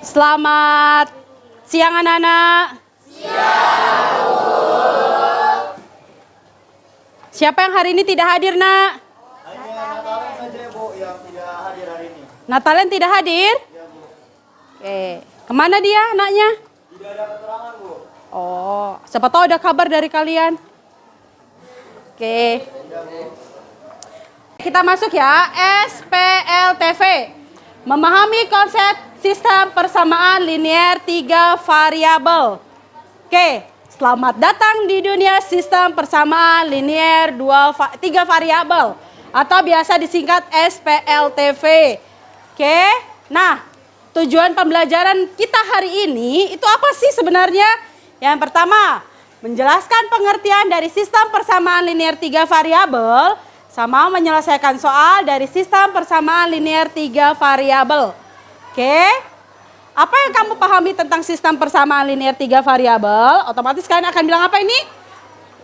Selamat siang anak-anak. Siapa yang hari ini tidak hadir, nak? Hanya Natalen saja, Bu, yang tidak hadir hari ini. Natalen tidak hadir? Ya, Bu. Oke. Kemana dia anaknya? Tidak ada keterangan, Bu. Oh, siapa tahu ada kabar dari kalian. Oke. Ya, Bu. Kita masuk ya, SPLTV. Memahami konsep sistem persamaan linear 3 variabel. Oke, selamat datang di dunia sistem persamaan linear 3 variabel atau biasa disingkat SPLTV. Oke, nah tujuan pembelajaran kita hari ini itu apa sih sebenarnya? Yang pertama, menjelaskan pengertian dari sistem persamaan linear 3 variabel sama menyelesaikan soal dari sistem persamaan linear 3 variabel. Oke, apa yang kamu pahami tentang sistem persamaan linear 3 variabel? Otomatis kalian akan bilang apa ini?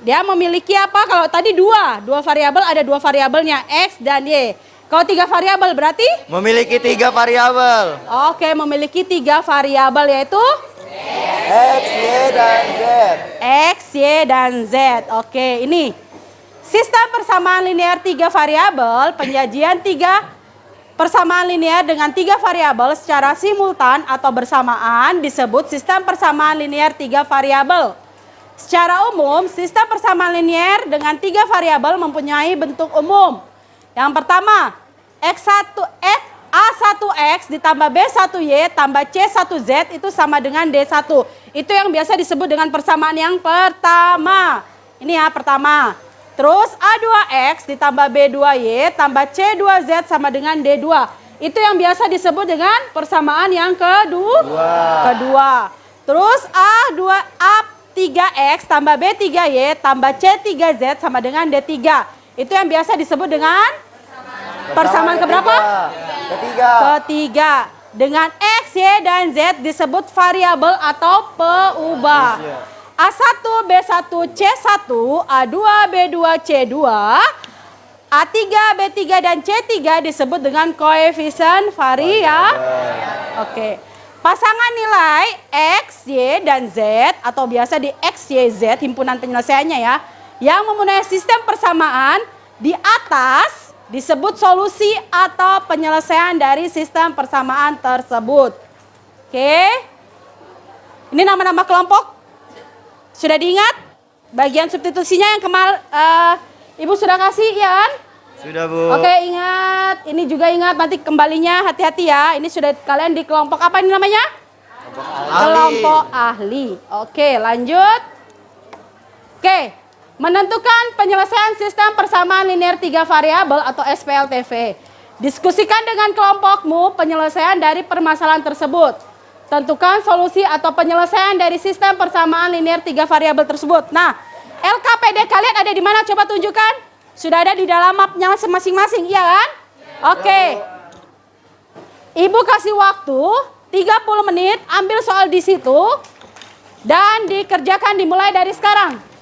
Dia memiliki apa? Kalau tadi dua variabel, ada dua variabelnya, X dan Y. Kalau 3 variabel berarti? Memiliki 3 variabel. Oke, memiliki 3 variabel yaitu? X, Y, dan Z. X, Y, dan Z. Oke, ini sistem persamaan linear 3 variabel, penyajian 3 persamaan linear dengan 3 variabel secara simultan atau bersamaan disebut sistem persamaan linear 3 variabel. Secara umum, sistem persamaan linear dengan 3 variabel mempunyai bentuk umum. Yang pertama, A1X ditambah B1Y tambah C1Z itu sama dengan D1. Itu yang biasa disebut dengan persamaan yang pertama. Ini ya, pertama. Terus A2X ditambah B2Y tambah C2Z sama dengan D2. Itu yang biasa disebut dengan persamaan yang kedua. Terus A3X tambah B3Y tambah C3Z sama dengan D3. Itu yang biasa disebut dengan persamaan keberapa? Ketiga. Dengan X, Y, dan Z disebut variabel atau peubah. A1, B1, C1, A2, B2, C2, A3, B3, dan C3 disebut dengan koefisien variabel. Oke. Pasangan nilai X, Y, dan Z atau biasa di X, Y, Z, himpunan penyelesaiannya ya, yang mempunyai sistem persamaan di atas disebut solusi atau penyelesaian dari sistem persamaan tersebut. Oke. Ini nama-nama kelompok. Sudah diingat? Bagian substitusinya yang Ibu sudah kasih, ya kan? Sudah, Bu. Oke, ingat. Ini juga ingat, nanti kembalinya hati-hati ya. Ini sudah kalian di kelompok apa ini namanya? Kelompok ahli. Oke, lanjut. Oke, menentukan penyelesaian sistem persamaan linear 3 variabel atau SPLTV. Diskusikan dengan kelompokmu penyelesaian dari permasalahan tersebut. Tentukan solusi atau penyelesaian dari sistem persamaan linear 3 variabel tersebut. Nah, LKPD kalian ada di mana? Coba tunjukkan. Sudah ada di dalam mapnya masing-masing, iya kan? Oke. Ibu kasih waktu 30 menit, ambil soal di situ dan dikerjakan dimulai dari sekarang.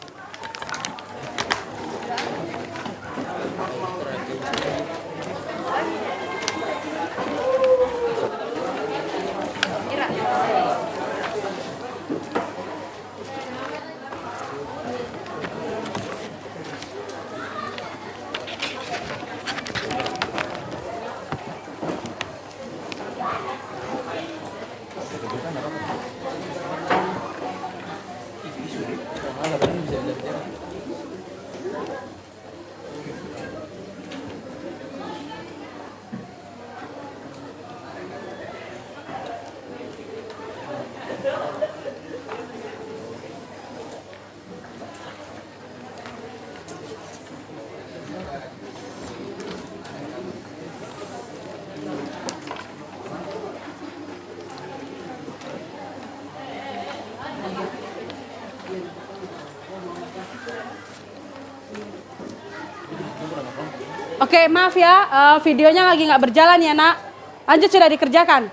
Oke, maaf ya, videonya lagi nggak berjalan ya, nak. Lanjut, sudah dikerjakan.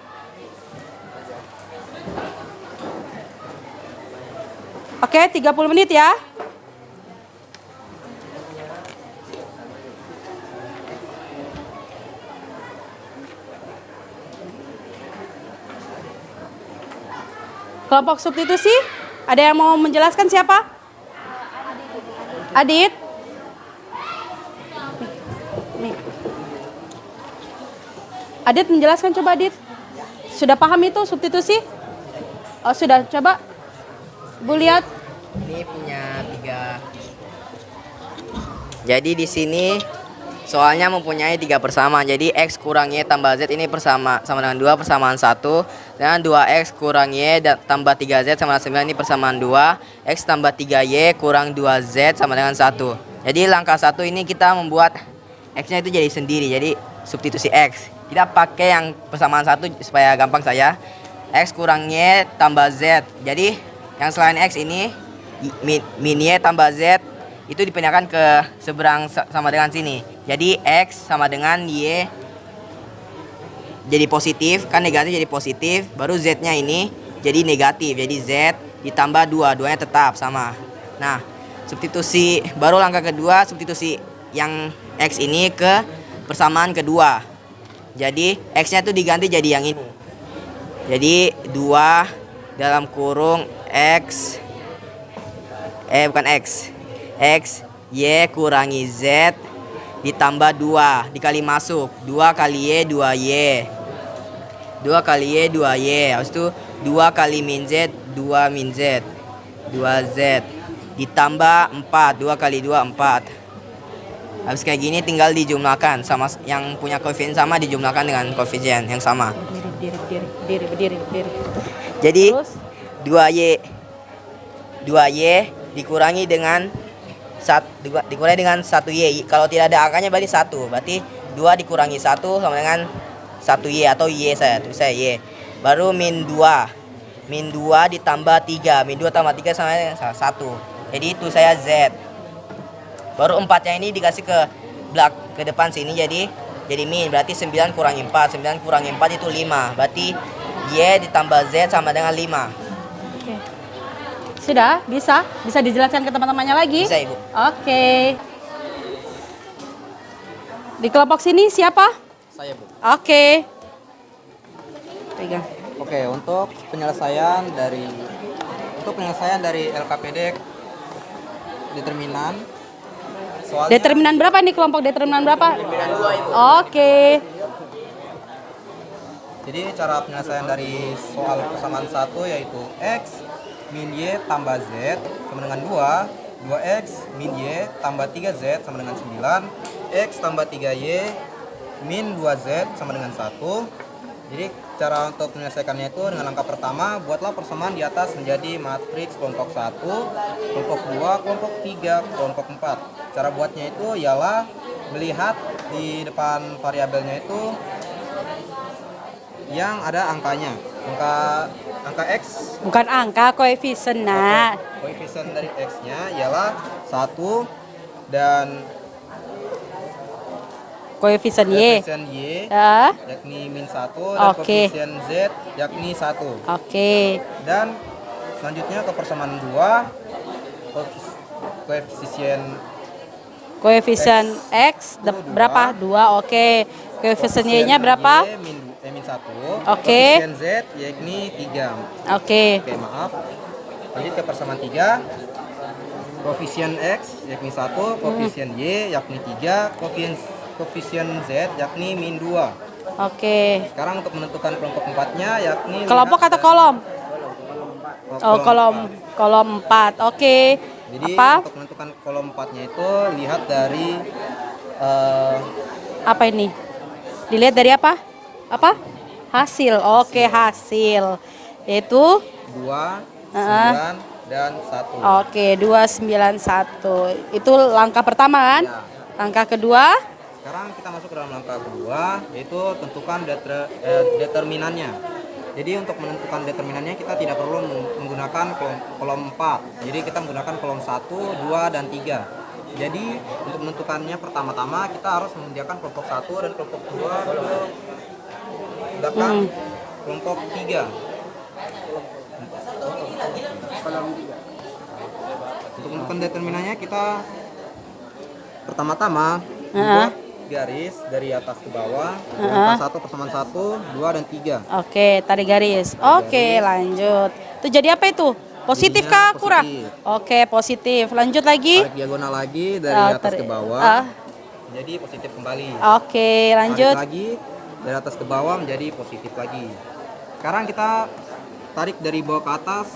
Oke, 30 menit ya. Kelompok substitusi, ada yang mau menjelaskan siapa? Adit? Nih. Adit menjelaskan, coba Adit. Sudah paham itu substitusi? Oh sudah, coba Bu lihat. Ini punya 3. Jadi di sini soalnya mempunyai 3 persamaan. Jadi X kurang Y tambah Z ini sama dengan 2 persamaan 1. Dan 2X kurang Y tambah 3Z sama dengan 9 ini persamaan 2. X tambah 3Y kurang 2Z sama dengan 1. Jadi langkah 1 ini kita membuat X-nya itu jadi sendiri. Jadi substitusi X. Kita pakai yang persamaan 1 supaya gampang saya. X kurang Y tambah Z. Jadi yang selain X ini min Y tambah Z itu dipindahkan ke seberang sama dengan sini. Jadi X sama dengan Y jadi positif, kan negatif jadi positif. Baru Z-nya ini jadi negatif. Jadi Z ditambah 2, 2-nya tetap sama. Nah, substitusi baru langkah kedua, substitusi yang X ini ke persamaan kedua. Jadi X-nya itu diganti jadi yang ini. Jadi 2 dalam kurung X X Y kurangi Z ditambah 2 dikali masuk 2 kali Y 2Y 2 kali Y 2Y. Habis itu 2 kali min Z 2 min Z 2Z ditambah 4 2 kali 2 4. Habis kayak gini tinggal dijumlahkan sama yang punya koefisien sama, dijumlahkan dengan koefisien yang sama. Berdiri. Jadi Terus? 2Y dikurangi dengan 1Y. Kalau tidak ada angkanya berarti 1. Berarti 2 dikurangi 1 sama dengan 1Y atau Y, saya tulis saya Y. Baru min 2. Min 2 ditambah 3. Min 2 tambah 3 sama dengan 1. Jadi itu saya Z. Baru 4-nya ini dikasih ke depan sini, jadi min. Berarti 9 kurangi 4. 9 kurangi 4 itu 5. Berarti Y ditambah Z sama dengan 5. Oke. Sudah? Bisa dijelaskan ke teman-temannya lagi? Bisa, Ibu. Oke. Di kelompok sini siapa? Saya, Bu. Oke. Pegang. Oke, untuk penyelesaian dari LKPD determinan. Soalnya Determinan berapa nih, kelompok determinan berapa? Determinan 2, Ibu. Oke. Jadi cara penyelesaian dari soal persamaan 1 yaitu X min Y tambah Z sama dengan 2. 2X min Y tambah 3Z sama dengan 9. X tambah 3Y min 2Z sama dengan 1. Jadi cara untuk menyelesaikannya itu dengan langkah pertama, buatlah persamaan di atas menjadi matriks kelompok 1, kelompok 2, kelompok 3, kelompok 4. Cara buatnya itu ialah melihat di depan variabelnya itu yang ada angkanya. Angka X, Bukan angka, koefisien, nak. koefisien dari X-nya ialah 1 dan Koefisien Y. koefisien Y Ya. yakni min 1 dan Oke. koefisien Z yakni 1. Oke. Dan selanjutnya ke persamaan 2, koefisien X Itu berapa? 2. Oke. Koefisien Y-nya berapa? Y min 1. Oke. Koefisien Z yakni 3. Oke. Oke, maaf. Lanjut ke persamaan 3. Koefisien X yakni 1, koefisien Y yakni 3, koefisien Z yakni min 2. Oke. Sekarang untuk menentukan kelompok 4-nya yakni Kelompok lihat atau kolom? dari- Oh, kolom 4. Oke. Jadi Apa? untuk menentukan kolom 4-nya itu lihat dari Apa ini? Dilihat dari apa? Apa? Hasil. Oke, hasil. Yaitu 2, 9, dan 1. oke, 291. Itu langkah pertama kan? Ya. Langkah kedua? Sekarang kita masuk ke dalam langkah kedua, yaitu tentukan determinannya. Jadi untuk menentukan determinannya kita tidak perlu menggunakan kolom 4. Jadi kita menggunakan kolom 1, 2, dan 3. Jadi untuk menentukannya pertama-tama kita harus menyediakan kelompok 1 dan kelompok 2 ke belakang kelompok 3. Untuk menentukan determinannya kita pertama-tama buat garis dari atas ke bawah, angka 1 persamaan 1, 2, dan 3. Oke, tarik garis. Oke, lanjut. Itu jadi apa itu? Positif Jadinya kah kurang? positif. Oke, positif. Lanjut lagi. Tarik diagonal lagi dari Ah, atas tarik. ke bawah. Ah. Jadi positif kembali. Oke, Tarik lanjut. lagi dari atas ke bawah menjadi positif lagi. Sekarang kita tarik dari bawah ke atas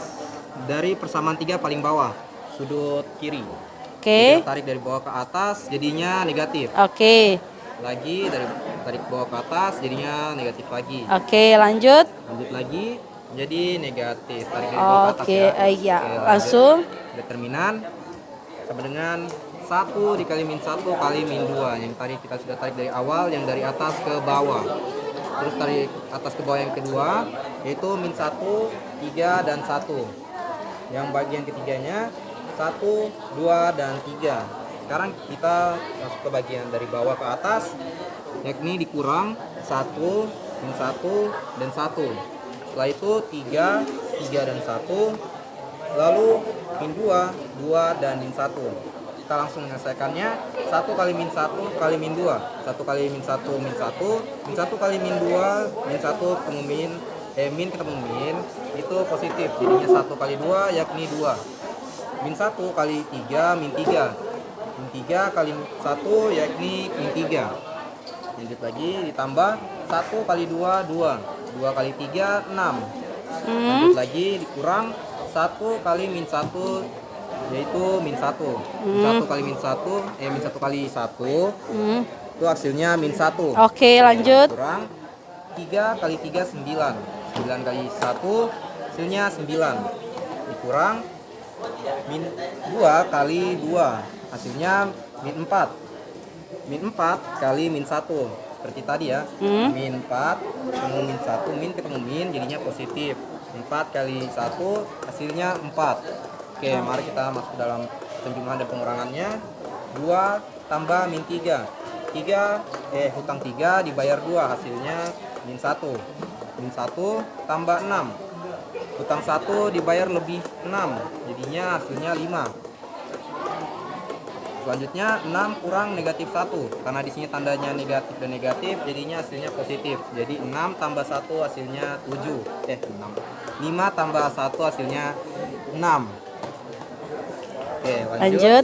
dari persamaan 3 paling bawah, sudut kiri. Jadi Oke. kita tarik dari bawah ke atas jadinya negatif. Oke. Lagi dari tarik bawah ke atas jadinya negatif lagi. Oke, lanjut. Lanjut lagi jadi negatif. Tarik dari bawah ke atas Oke, ya. iya. Oke, lanjut. Langsung. Determinan sama dengan 1 dikali min 1 kali min 2. Yang tadi kita sudah tarik dari awal, yang dari atas ke bawah. Terus tarik atas ke bawah yang kedua, yaitu min 1, 3, dan 1. Yang bagian ketiganya 1, 2, dan 3. Sekarang kita masuk ke bagian dari bawah ke atas, yakni dikurang 1, min 1, dan 1. Setelah itu 3, 3, dan 1. Lalu min 2, 2, dan min 1. Kita langsung menyelesaikannya. 1 kali min 1 kali min 2. 1 kali min 1 min 1. Min 1 kali min 2 min 1 ketemu min ketemu min itu positif. Jadinya 1 kali 2 yakni 2. Min 1 kali 3 min 3. Min 3 kali 1 yakni min 3. Lanjut lagi ditambah 1 kali 2 2. 2 kali 3 6. Lanjut lagi dikurang 1 kali min 1 yaitu min 1. Min 1 kali min 1 min 1 kali 1 itu hasilnya min 1. Oke, lanjut. Kurang 3 kali 3 9. 9 kali 1 hasilnya 9. Dikurang min 2 kali 2 hasilnya min 4. Min 4 kali min 1 seperti tadi ya. Min 4 ketemu min 1 min ketemu min jadinya positif. 4 kali 1 hasilnya 4. Oke, mari kita masuk dalam penjumlahan dan pengurangannya. 2 tambah min 3. Hutang 3 dibayar 2 hasilnya min 1. Min 1 tambah 6. Hutang 1 dibayar lebih 6 jadinya hasilnya 5. Selanjutnya 6 kurang negatif 1. Karena di sini tandanya negatif dan negatif jadinya hasilnya positif. Jadi 6 tambah 1 hasilnya 7. 5 tambah 1 hasilnya 6. Oke, Lanjut.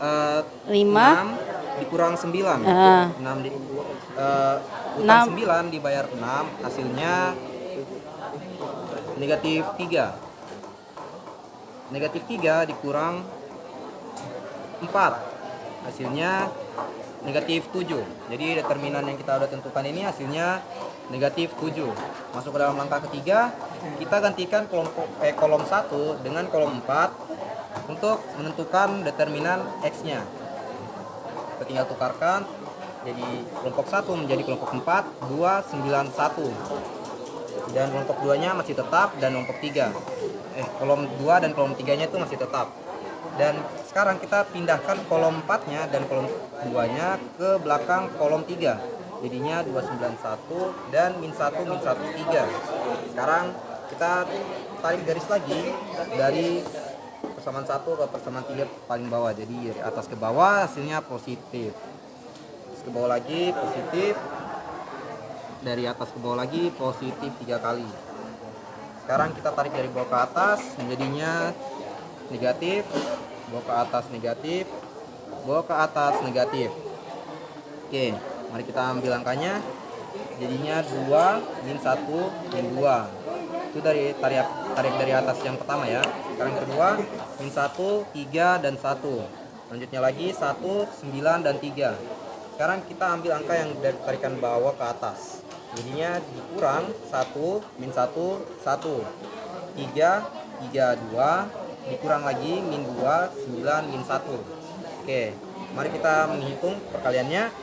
5. 6 dikurang 9. 6 hutang 9 dibayar 6 hasilnya negatif 3. Negatif 3 dikurang 4 hasilnya negatif 7. Jadi determinan yang kita udah tentukan ini hasilnya negatif 7. Masuk ke dalam langkah ketiga, kita gantikan kolom 1 dengan kolom 4 untuk menentukan determinan X-nya. Kita tinggal tukarkan jadi kelompok 1 menjadi kelompok 4 2 9 1. Dan kelompok 2-nya masih tetap dan kelompok 3. Kolom 2 dan kolom 3-nya itu masih tetap. Dan sekarang kita pindahkan kolom 4-nya dan kolom 2-nya ke belakang kolom 3. Jadinya 291 dan min 1 min 1 3. Sekarang kita tarik garis lagi dari persamaan 1 ke persamaan 3 paling bawah. Jadi dari atas ke bawah hasilnya positif. Terus ke bawah lagi positif. Dari atas ke bawah lagi positif 3 kali. Sekarang kita tarik dari bawah ke atas menjadinya negatif. Bawah ke atas negatif. Bawah ke atas negatif. Oke, mari kita ambil angkanya. Jadinya 2 min 1 min 2. Itu dari tarik dari atas yang pertama ya. Sekarang yang kedua min 1 3 dan 1. Lanjutnya lagi 1 9 dan 3. Sekarang kita ambil angka yang dari tarikan bawah ke atas. Jadinya dikurang 1 min 1 1. 3 3 2 dikurang lagi min 2 9 min 1. Oke, mari kita menghitung perkaliannya.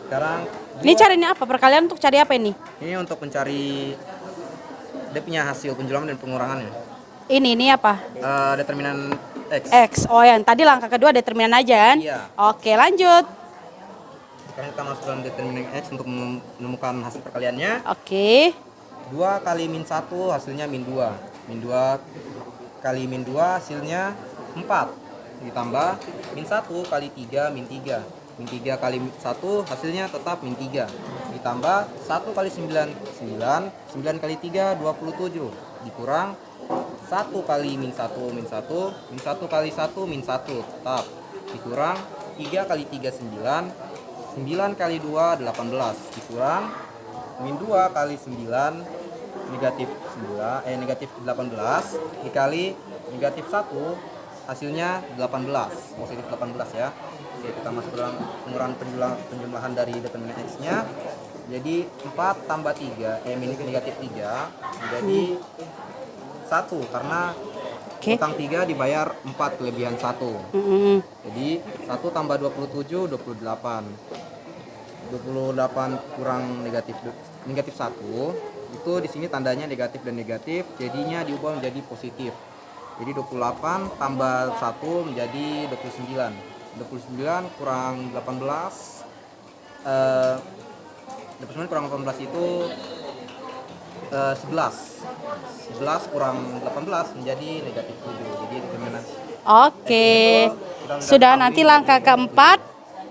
Sekarang Ini carinya apa? Perkalian untuk cari apa ini? ini untuk mencari dia punya hasil penjumlahan dan pengurangannya. Ini apa? Determinan X. X. Oh, yang tadi langkah kedua determinan aja kan? Iya. Oke, lanjut. Sekarang kita masuk dalam determinan X untuk menemukan hasil perkaliannya. Oke. 2 kali min 1 hasilnya min 2. Min 2 kali min 2 hasilnya 4. Ditambah min 1 kali 3 min 3. Min 3 kali 1 hasilnya tetap min 3. Ditambah 1 kali 9 9. 9 kali 3 27. Dikurang 1 kali min 1 min 1 min 1 kali 1 min 1 tetap dikurang 3 kali 3 9 9 kali 2 18 dikurang min 2 kali 9 negatif 9 negatif 18 dikali negatif 1 hasilnya 18 positif 18 ya. Oke, kita masuk dalam pengurangan penjumlahan dari determinan X nya. Jadi 4 tambah 3 min negatif 3 menjadi 1 karena utang 3 dibayar 4 kelebihan 1. Jadi 1 tambah 27 28 kurang negatif 1 itu di sini tandanya negatif dan negatif, jadinya diubah menjadi positif. Jadi 28 tambah 1 menjadi 29 kurang 18 29 kurang 18 itu 11 kurang 18 menjadi negatif 7. Jadi determinan. Oke. Sudah, nanti langkah keempat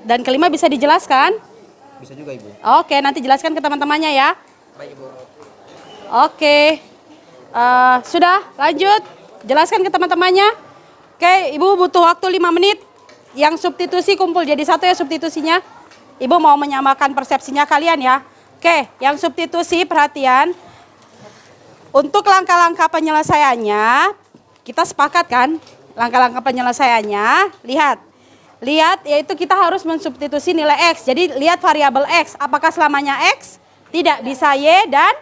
dan kelima bisa dijelaskan? Bisa juga Ibu. Oke, nanti jelaskan ke teman-temannya ya. Baik Ibu. Oke. Sudah, lanjut. Jelaskan ke teman-temannya. Oke, Ibu butuh waktu 5 menit. Yang substitusi kumpul jadi satu ya substitusinya. Ibu mau menyamakan persepsinya kalian ya. Oke, yang substitusi perhatian. Untuk langkah-langkah penyelesaiannya, kita sepakat kan? Langkah-langkah penyelesaiannya, lihat yaitu kita harus mensubstitusi nilai X. Jadi lihat variabel X, apakah selamanya X? Tidak, bisa Y dan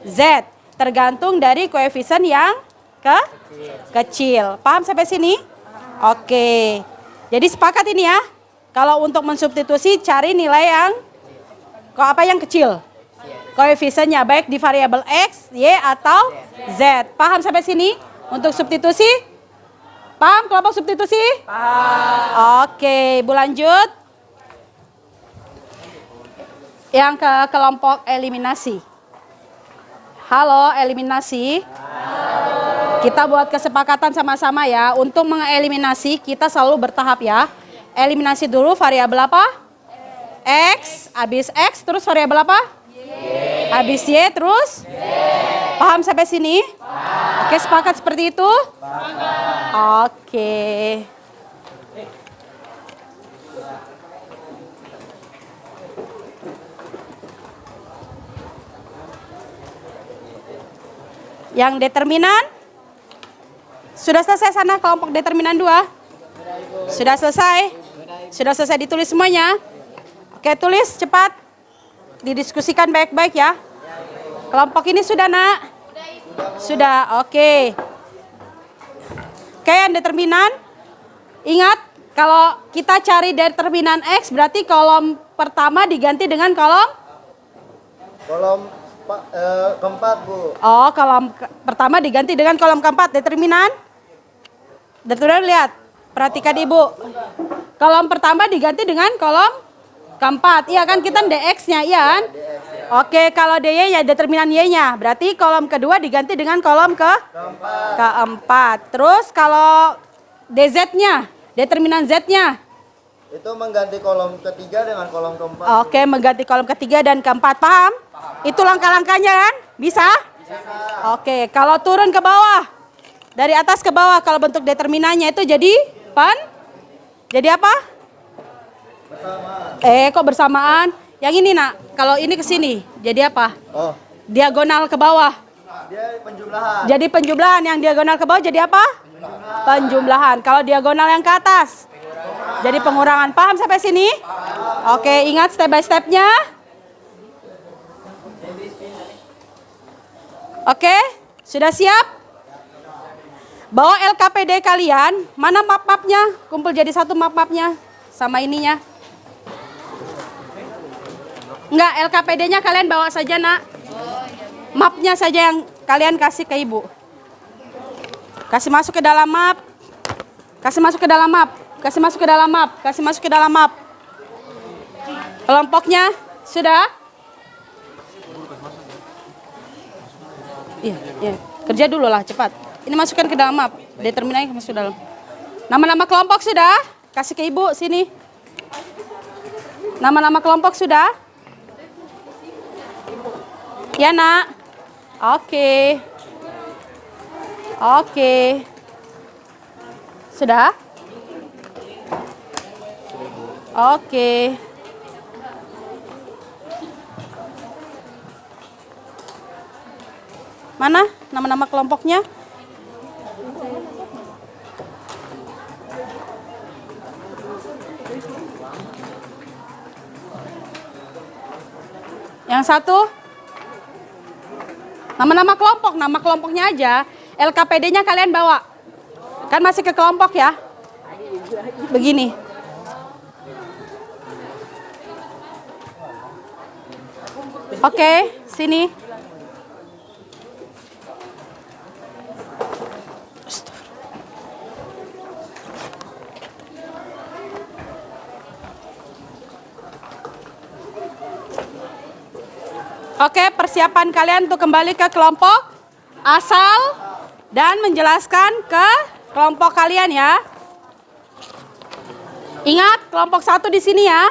Z. Tergantung dari koefisien yang kecil. Paham sampai sini? Oke. Jadi sepakat ini ya. Kalau untuk mensubstitusi cari nilai yang kecil. Koefisiennya baik di variabel X, Y atau Z. Paham sampai sini? Untuk substitusi? Paham kelompok substitusi? Paham. Oke, Ibu lanjut. Yang ke kelompok eliminasi. Halo, eliminasi. Kita buat kesepakatan sama-sama ya. Untuk mengeliminasi kita selalu bertahap ya. Eliminasi dulu variabel apa? X. Habis X terus variabel apa? Y. Habis Y terus? Z. Paham sampai sini? Paham. Oke, sepakat seperti itu? Paham. Oke. Yang determinan? Sudah selesai sana kelompok determinan 2? Sudah selesai? Sudah selesai ditulis semuanya? Oke, tulis cepat. Didiskusikan baik-baik ya. Kelompok ini sudah, Nak? Sudah, oke. Oke, yang determinan. Ingat, kalau kita cari determinan X berarti kolom pertama diganti dengan kolom? Keempat, Bu. Oh, kolom pertama diganti dengan kolom keempat. Determinan lihat. Perhatikan Ibu. Kolom pertama diganti dengan kolom keempat. Iya kan, kita DX-nya, iya kan? Oke, kalau DY-nya determinan Y-nya. Berarti kolom kedua diganti dengan kolom keempat. Terus kalau DZ-nya, determinan Z-nya. Itu mengganti kolom ketiga dengan kolom keempat. Oke, mengganti kolom ketiga dan keempat. Paham? Itu langkah-langkahnya kan? Bisa? Oke, kalau turun ke bawah. Dari atas ke bawah, kalau bentuk determinannya itu jadi jadi apa? Bersamaan. Kok bersamaan? Yang ini, Nak. Kalau ini ke sini, jadi apa? Oh. Diagonal ke bawah. Dia penjumlahan. Jadi penjumlahan. Yang diagonal ke bawah jadi apa? Penjumlahan. Kalau diagonal yang ke atas, jadi pengurangan. Paham sampai sini? Oke, ingat step by stepnya. Oke, sudah siap? Bawa LKPD kalian. Mana map-mapnya? Kumpul jadi satu map-mapnya sama ininya. Enggak, LKPD-nya kalian bawa saja, Nak. Mapnya saja yang kalian kasih ke Ibu. Kasih masuk ke dalam map. Kasih masuk ke dalam map. Kasih masuk ke dalam map. Kasih masuk ke dalam map. Kelompoknya sudah? Iya. Kerja dulu lah, cepat. Ini masukkan ke dalam map. Determinannya masuk dalam. Nama-nama kelompok sudah? Kasih ke Ibu sini. Nama-nama kelompok sudah? Ya, Nak. Oke. Oke. Sudah? Oke. Mana nama-nama kelompoknya? Yang satu? Nama-nama kelompok, nama kelompoknya aja. LKPD-nya kalian bawa. Kan masih ke kelompok ya? Begini. Oke, sini. Oke, persiapan kalian untuk kembali ke kelompok asal dan menjelaskan ke kelompok kalian ya. Ingat, kelompok 1 di sini ya.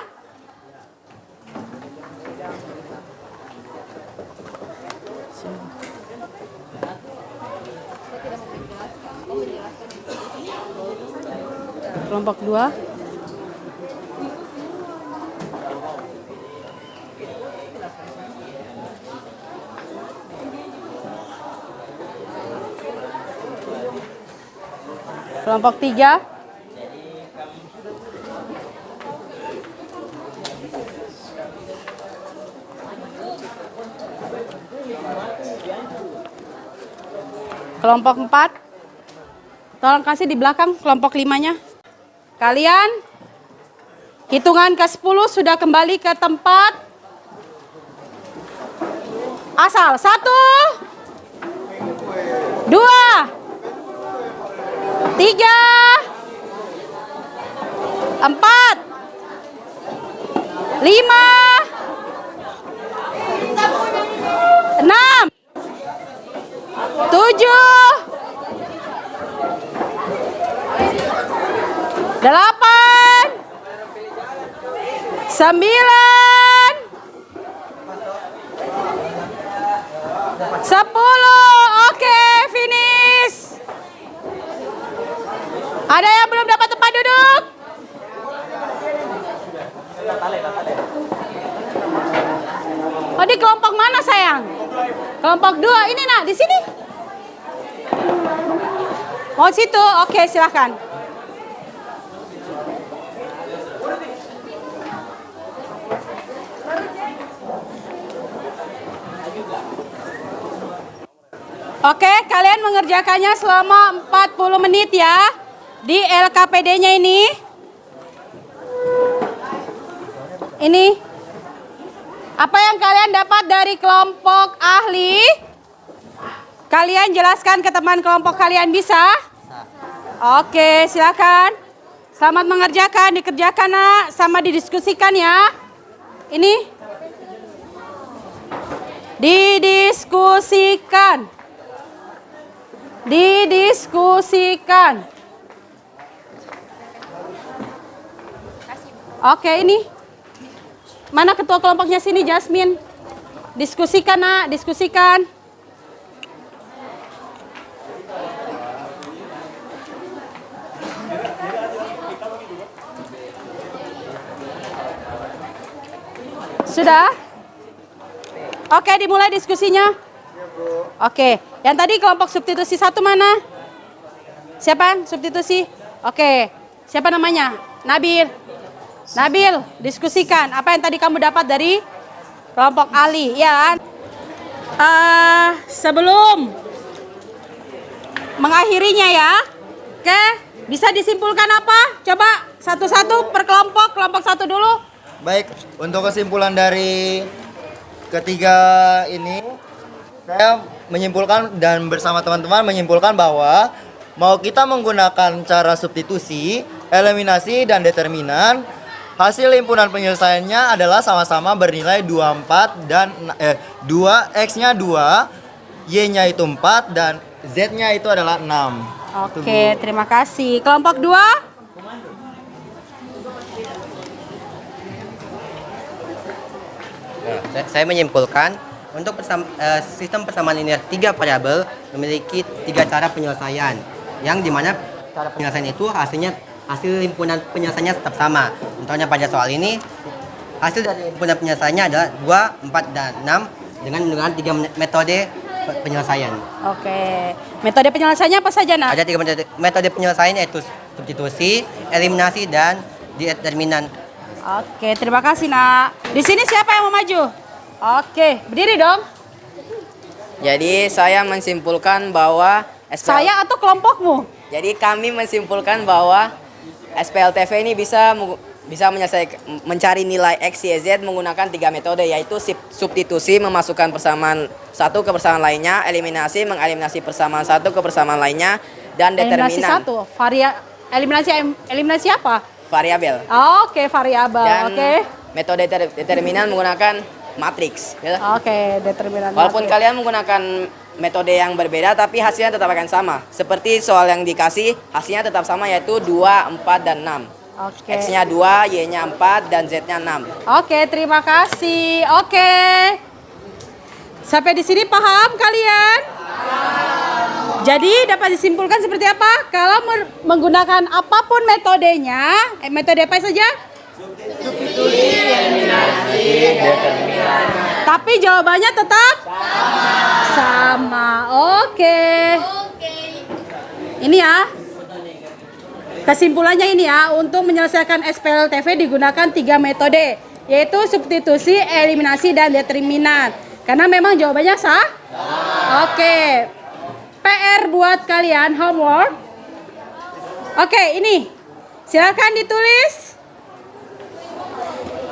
Kelompok 2. Kelompok 3. Kelompok 4. Tolong kasih di belakang kelompok 5-nya. Kalian hitungan ke-10 sudah kembali ke tempat asal. 1, 2, 3, 4, 5, 6, 7, 8, 9, 10. Oke, finish. Ada yang belum dapat tempat duduk? Oh, di kelompok mana sayang? Kelompok 2. Ini nak, di sini. Mau situ? Oke, silahkan. Oke, kalian mengerjakannya selama 40 menit ya. Di LKPD-nya ini. Ini. Apa yang kalian dapat dari kelompok ahli? Kalian jelaskan ke teman kelompok kalian, bisa? Oke, silakan. Selamat mengerjakan, dikerjakan nak, sama didiskusikan ya. Ini. Didiskusikan. Didiskusikan. Oke, ini. Mana ketua kelompoknya sini, Jasmine? Diskusikan nak, diskusikan. Sudah? Oke, dimulai diskusinya. Oke, yang tadi kelompok substitusi 1 mana? Siapa substitusi? Oke, siapa namanya? Nabil. Nabil, diskusikan. Apa yang tadi kamu dapat dari kelompok ahli? Ya. Sebelum mengakhirinya ya. Oke, bisa disimpulkan apa? Coba satu-satu per kelompok. Kelompok 1 dulu. Baik, untuk kesimpulan dari ketiga ini, saya menyimpulkan dan bersama teman-teman menyimpulkan bahwa mau kita menggunakan cara substitusi, eliminasi, dan determinan, hasil himpunan penyelesaiannya adalah sama-sama bernilai 24 dan 2, X-nya 2, Y-nya itu 4, dan Z-nya itu adalah 6. Oke, terima kasih. Kelompok 2? Nah, saya menyimpulkan Untuk sistem persamaan linear 3 variabel memiliki 3 cara penyelesaian, yang dimana cara penyelesaian itu hasil himpunan penyelesaiannya tetap sama. Contohnya pada soal ini, hasil dari himpunan penyelesaiannya adalah 2, 4, dan 6 dengan 3 metode penyelesaian. Oke. Metode penyelesaiannya apa saja, Nak? Ada 3 metode penyelesaian, yaitu substitusi, eliminasi, dan determinan. Oke, terima kasih, Nak. Di sini siapa yang mau maju? Oke, berdiri dong. Jadi saya menyimpulkan bahwa Saya atau kelompokmu? Jadi kami menyimpulkan bahwa SPLTV ini bisa mencari nilai X, Y, Z menggunakan 3 metode, yaitu substitusi, memasukkan persamaan satu ke persamaan lainnya, eliminasi, mengeliminasi persamaan satu ke persamaan lainnya, dan Eliminasi determinan. satu. Eliminasi apa? Variabel. Oke, variabel. Dan Oke. metode determinan menggunakan matriks. Ya. Oke, determinan. Walaupun matriks. kalian menggunakan metode yang berbeda, tapi hasilnya tetap akan sama. Seperti soal yang dikasih, hasilnya tetap sama, yaitu 2, 4, dan 6. Oke. X-nya 2, Y-nya 4, dan Z-nya 6. Oke, terima kasih. Oke. Sampai di sini paham kalian? Jadi dapat disimpulkan seperti apa? Kalau menggunakan apapun metodenya, metode apa saja? Substitusi, eliminasi, determinan. Tapi jawabannya tetap sama. Oke. Ini ya. Kesimpulannya ini ya, untuk menyelesaikan SPLTV digunakan 3 metode, yaitu substitusi, eliminasi, dan determinan. Karena memang jawabannya sah? Oke. PR buat kalian, homework. Oke, ini. Silakan ditulis.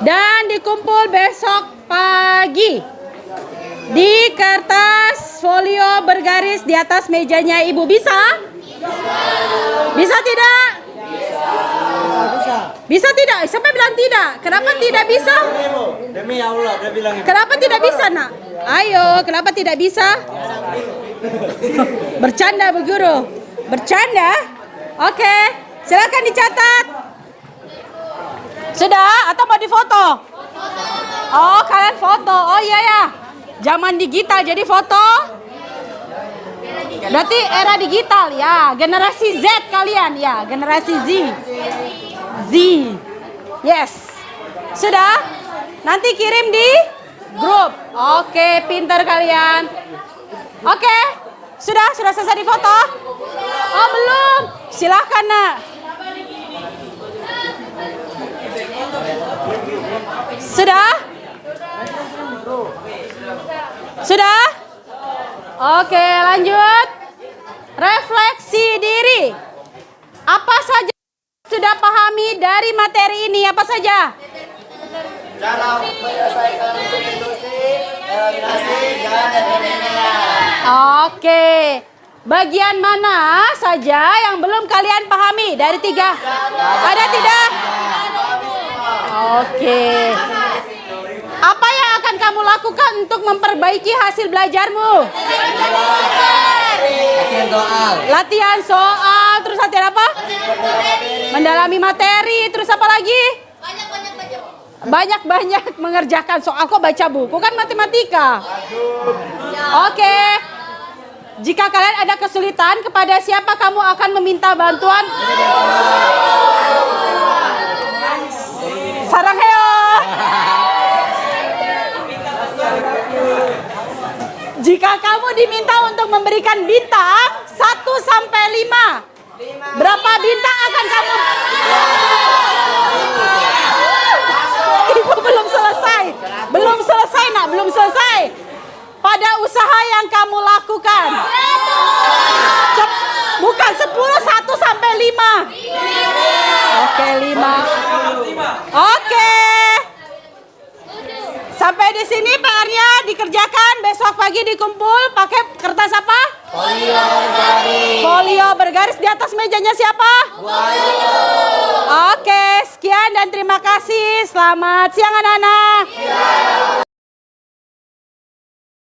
Dan dikumpul besok pagi. Di kertas folio bergaris di atas mejanya Ibu. Bisa? Bisa tidak? Bisa tidak? Siapa bilang tidak? Kenapa tidak bisa? Demi Allah, dia bilang Kenapa tidak bisa, Nak? Ayo, kenapa tidak bisa? Bercanda, Bu Guru. Bercanda? Oke, silakan dicatat. Sudah? Atau mau difoto? Oh, kalian foto. Oh iya ya. Zaman digital jadi foto. Berarti era digital ya. Generasi Z kalian ya. Generasi Z. Z. Yes. Sudah? Nanti kirim di grup. Oke, pintar kalian. Oke. Sudah selesai difoto? Oh, belum. Silakan, Nak. Sudah? Sudah? Oke, lanjut. Refleksi diri. Apa saja sudah pahami dari materi ini? Apa saja? cara menyelesaikan substitusi, eliminasi, dan determinan. Oke. Bagian mana saja yang belum kalian pahami dari 3? Ada tidak? Oke. Apa yang akan kamu lakukan untuk memperbaiki hasil belajarmu? Latihan soal. Latihan soal, terus latihan apa? Mendalami materi, terus apa lagi? Banyak-banyak mengerjakan soal. Kok baca buku? Kan matematika. Oke. Jika kalian ada kesulitan, kepada siapa kamu akan meminta bantuan? Sarangheo. Jika kamu diminta untuk memberikan bintang 1 sampai 5, berapa bintang akan kamu? Ibu belum selesai. Belum selesai, Nak, belum selesai. Pada usaha yang kamu lakukan. Bukan 10, 1 sampai 5. Oke, 5. Oke. Sampai di sini PR-nya dikerjakan, besok pagi dikumpul pakai kertas apa? Folio bergaris. Folio bergaris di atas mejanya siapa? Oke, sekian dan terima kasih. Selamat siang anak-anak.